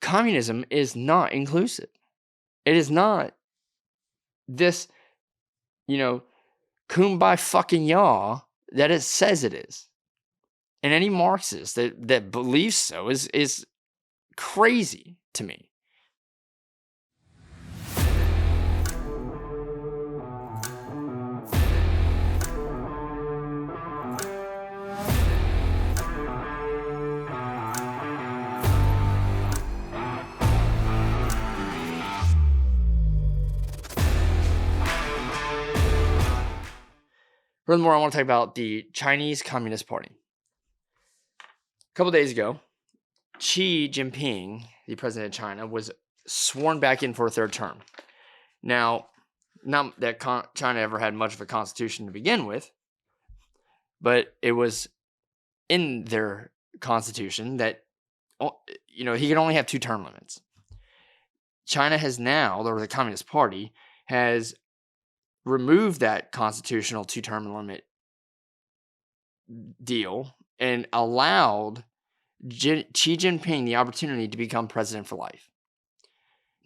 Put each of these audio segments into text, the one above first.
communism is not inclusive. It is not this, kumbaya fucking yaw that it says it is. And any Marxist that believes so is crazy to me. Furthermore, I want to talk about the Chinese Communist Party. A couple days ago, Xi Jinping, the president of China, was sworn back in for a third term. Now, not that China ever had much of a constitution to begin with, but it was in their constitution that, he can only have 2 term limits. China has now, or the Communist Party, has removed that constitutional 2-term limit deal and allowed Xi Jinping the opportunity to become president for life.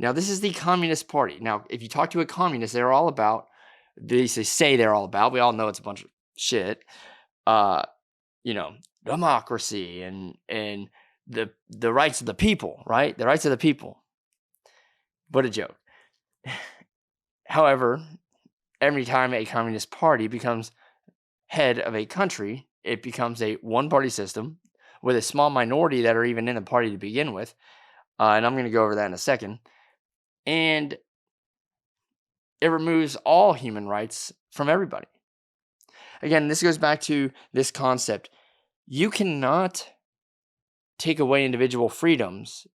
Now, this is the Communist Party. Now, if you talk to a communist, they're all about, they say they're all about, we all know it's a bunch of shit, democracy and the rights of the people, right? The rights of the people. What a joke. However, every time a communist party becomes head of a country, it becomes a one-party system with a small minority that are even in the party to begin with. And I'm going to go over that in a second. And it removes all human rights from everybody. Again, this goes back to this concept. You cannot take away individual freedoms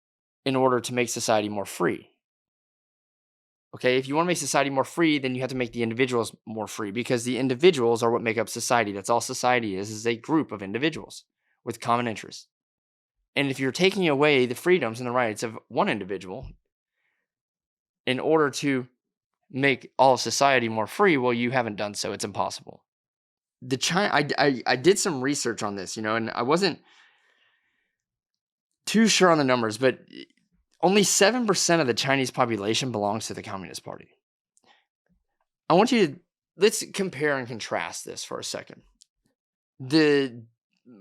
in order to make society more free. Okay, if you want to make society more free, then you have to make the individuals more free, because the individuals are what make up society. That's all society is a group of individuals with common interests. And if you're taking away the freedoms and the rights of one individual in order to make all of society more free, well, you haven't done so. It's impossible. I did some research on this, and I wasn't too sure on the numbers, but only 7% of the Chinese population belongs to the Communist Party. Let's compare and contrast this for a second. The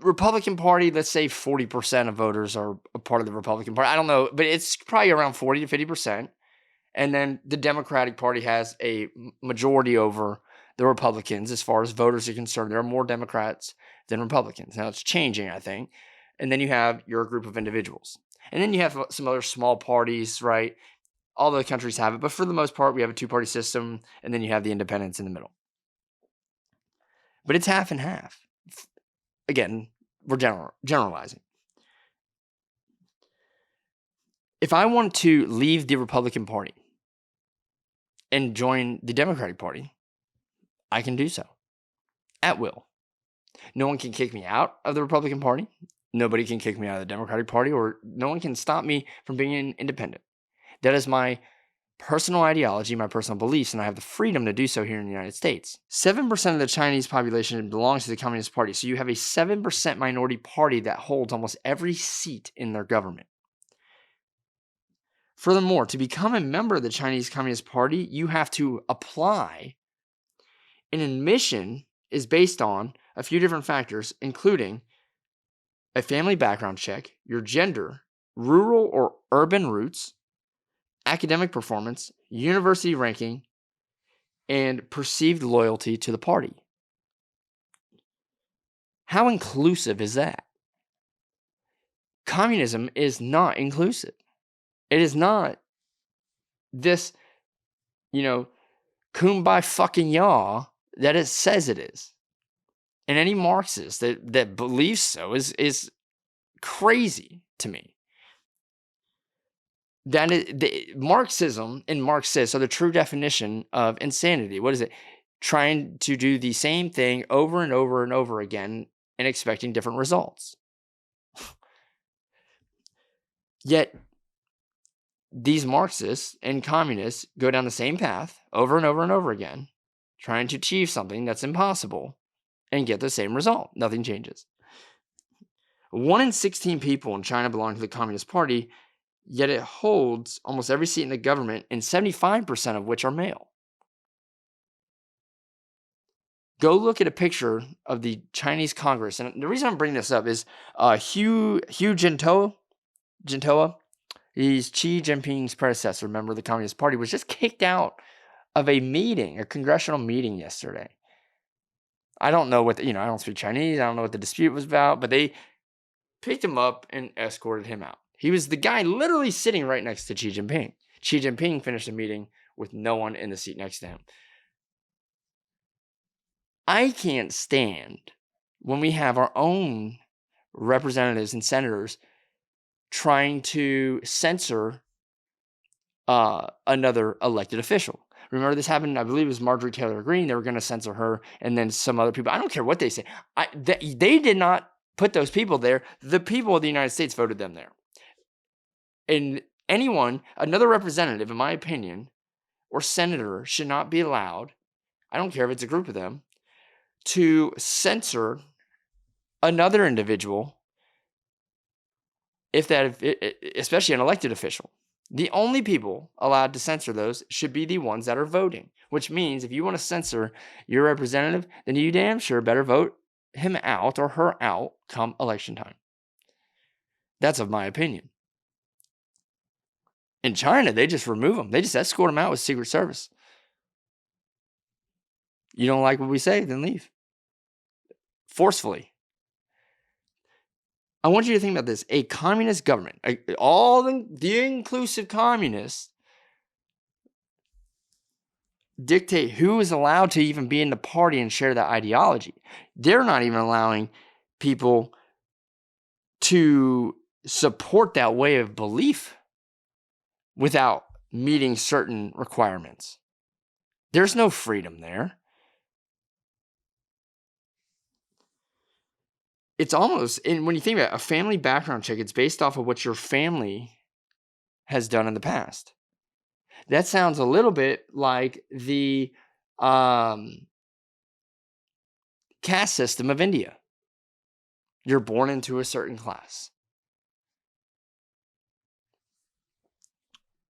Republican Party, let's say 40% of voters are a part of the Republican Party. I don't know, but it's probably around 40 to 50%. And then the Democratic Party has a majority over the Republicans as far as voters are concerned. There are more Democrats than Republicans. Now it's changing, I think. And then you have your group of individuals. And then you have some other small parties, right? All the countries have it. But for the most part, we have a 2-party system. And then you have the independents in the middle. But it's half and half. Again, we're generalizing. If I want to leave the Republican Party and join the Democratic Party, I can do so at will. No one can kick me out of the Republican Party. Nobody can kick me out of the Democratic Party, or no one can stop me from being independent. That is my personal ideology, my personal beliefs, and I have the freedom to do so here in the United States. 7% of the Chinese population belongs to the Communist Party, so you have a 7% minority party that holds almost every seat in their government. Furthermore, to become a member of the Chinese Communist Party, you have to apply. And admission is based on a few different factors, including a family background check, your gender, rural or urban roots, academic performance, university ranking, and perceived loyalty to the party. How inclusive is that? Communism is not inclusive. It is not this, kumbaya fucking yaw that it says it is. And any Marxist that believes so is crazy to me. That is, Marxism and Marxists are the true definition of insanity. What is it? Trying to do the same thing over and over and over again and expecting different results. Yet, these Marxists and communists go down the same path over and over and over again, trying to achieve something that's impossible and get the same result. Nothing changes. 1 in 16 people in China belong to the Communist Party, yet it holds almost every seat in the government, and 75% of which are male. Go look at a picture of the Chinese Congress. And the reason I'm bringing this up is Hu Jintao, he's Xi Jinping's predecessor, member of the Communist Party, was just kicked out of a meeting, a congressional meeting yesterday. I don't know what, I don't speak Chinese. I don't know what the dispute was about, but they picked him up and escorted him out. He was the guy literally sitting right next to Xi Jinping. Xi Jinping finished the meeting with no one in the seat next to him. I can't stand when we have our own representatives and senators trying to censor another elected official. Remember this happened, I believe it was Marjorie Taylor Greene. They were going to censor her and then some other people. I don't care what they say. They did not put those people there. The people of the United States voted them there. And another representative, in my opinion, or senator should not be allowed, I don't care if it's a group of them, to censor another individual, especially an elected official. The only people allowed to censor those should be the ones that are voting, which means if you want to censor your representative, then you damn sure better vote him out or her out come election time. That's of my opinion. In China, they just remove them. They just escort them out with Secret Service. You don't like what we say, then leave. Forcefully. I want you to think about this. A communist government, all the inclusive communists dictate who is allowed to even be in the party and share that ideology. They're not even allowing people to support that way of belief without meeting certain requirements. There's no freedom there. It's almost, and when you think about a family background check, it's based off of what your family has done in the past. That sounds a little bit like the caste system of India. You're born into a certain class.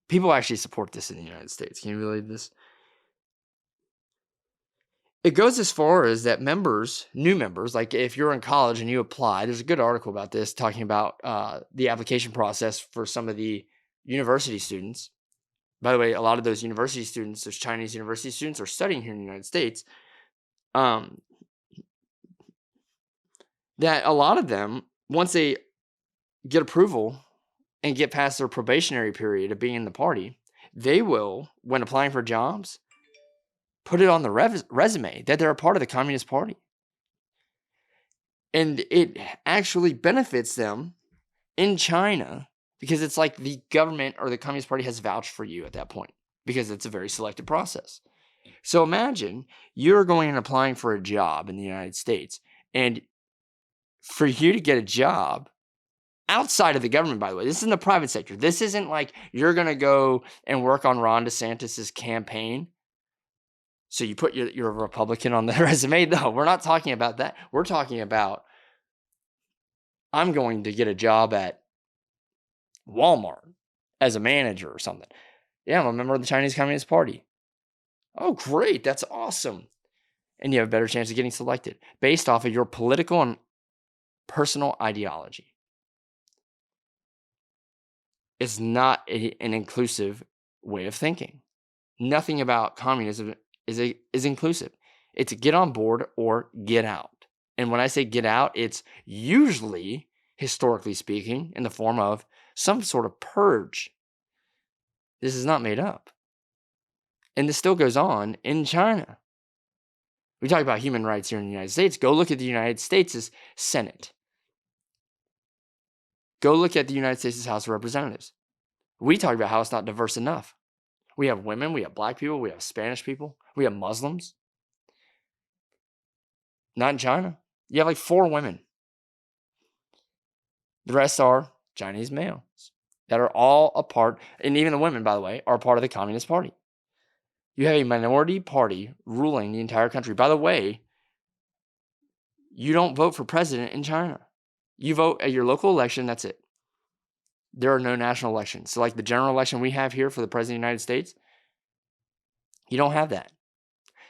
People actually support this in the United States. Can you believe this? It goes as far as that new members, like if you're in college and you apply, there's a good article about this talking about the application process for some of the university students. By the way, a lot of those university students, those Chinese university students, are studying here in the United States. That a lot of them, once they get approval and get past their probationary period of being in the party, they will, when applying for jobs, put it on the resume that they're a part of the Communist Party. And it actually benefits them in China because it's like the government or the Communist Party has vouched for you at that point because it's a very selective process. So imagine you're going and applying for a job in the United States, and for you to get a job outside of the government, by the way, this is in the private sector. This isn't like you're going to go and work on Ron DeSantis's campaign. So you put you're a Republican on the resume. No, we're not talking about that. We're talking about I'm going to get a job at Walmart as a manager or something. Yeah, I'm a member of the Chinese Communist Party. Oh, great. That's awesome. And you have a better chance of getting selected based off of your political and personal ideology. It's not an inclusive way of thinking. Nothing about communism is inclusive. It's get on board or get out. And when I say get out, it's usually, historically speaking, in the form of some sort of purge. This is not made up. And this still goes on in China. We talk about human rights here in the United States. Go look at the United States' Senate. Go look at the United States' House of Representatives. We talk about how it's not diverse enough. We have women, we have black people, we have Spanish people, we have Muslims. Not in China. You have like 4 women. The rest are Chinese males that are all a part, and even the women, by the way, are a part of the Communist Party. You have a minority party ruling the entire country. By the way, you don't vote for president in China. You vote at your local election, that's it. there are no national elections. So like the general election we have here for the President of the United States, you don't have that.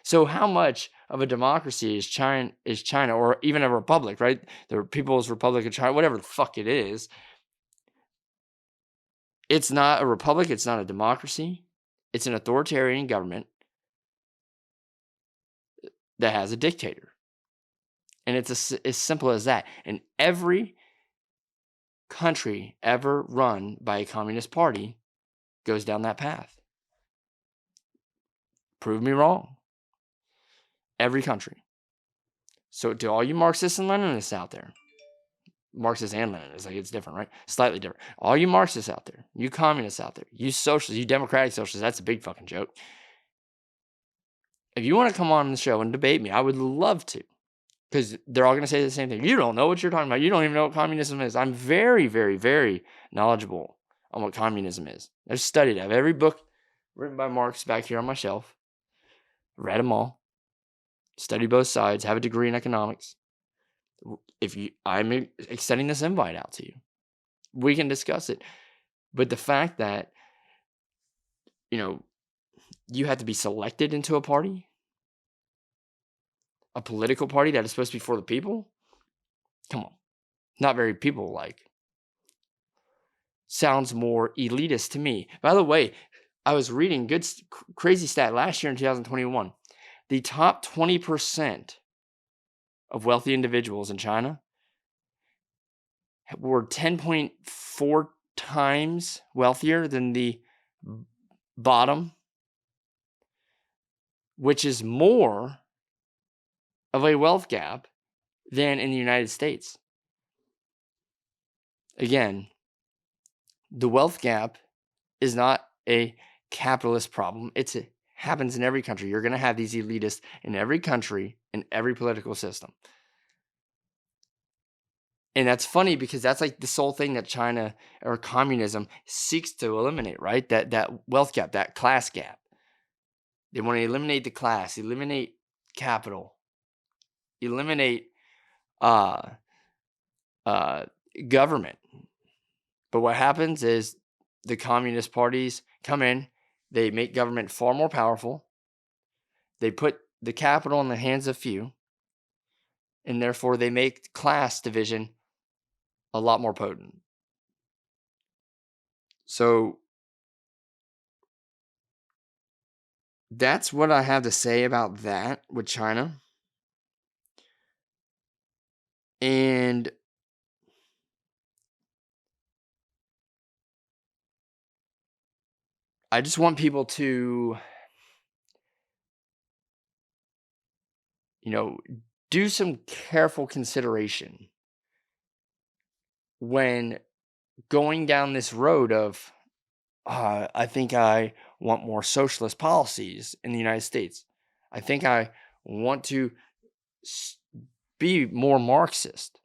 So how much of a democracy is China, or even a republic, right? The People's Republic of China, whatever the fuck it is. It's not a republic. It's not a democracy. It's an authoritarian government that has a dictator. And it's as simple as that. And every country ever run by a communist party goes down that path. Prove me wrong. Every country. So to all you Marxists and Leninists out there, Marxists and Leninists, like it's different, right? Slightly different. All you Marxists out there, you communists out there, you socialists, you democratic socialists, that's a big fucking joke. If you want to come on the show and debate me, I would love to. Because they're all going to say the same thing. You don't know what you're talking about. You don't even know what communism is. I'm very, very, very knowledgeable on what communism is. I've studied it. I have every book written by Marx back here on my shelf. Read them all. Studied both sides. Have a degree in economics. I'm extending this invite out to you. We can discuss it. But the fact that, you have to be selected into a party, a political party that is supposed to be for the people, come on. Not very people-like. Sounds more elitist to me. By the way, I was reading crazy stat last year in 2021. The top 20% of wealthy individuals in China were 10.4 times wealthier than the bottom, which is more of a wealth gap than in the United States. Again, the wealth gap is not a capitalist problem. It happens in every country. You're going to have these elitists in every country, in every political system. And that's funny because that's like the sole thing that China or communism seeks to eliminate, right? That wealth gap, that class gap. They want to eliminate the class, eliminate capital, eliminate government. But what happens is the communist parties come in, they make government far more powerful, they put the capital in the hands of few, and therefore they make class division a lot more potent. So that's what I have to say about that with China. And I just want people to, do some careful consideration when going down this road of, I think I want more socialist policies in the United States. I think I want to be more Marxist.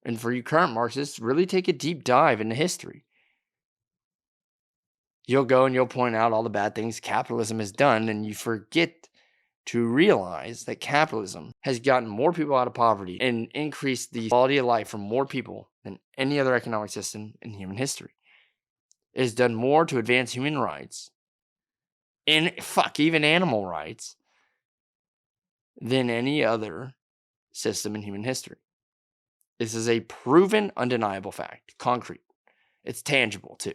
And for you current Marxists, really take a deep dive into history. You'll go and you'll point out all the bad things capitalism has done, and you forget to realize that capitalism has gotten more people out of poverty and increased the quality of life for more people than any other economic system in human history. It has done more to advance human rights, and even animal rights, than any other system in human history. This is a proven, undeniable fact. Concrete. It's tangible, too.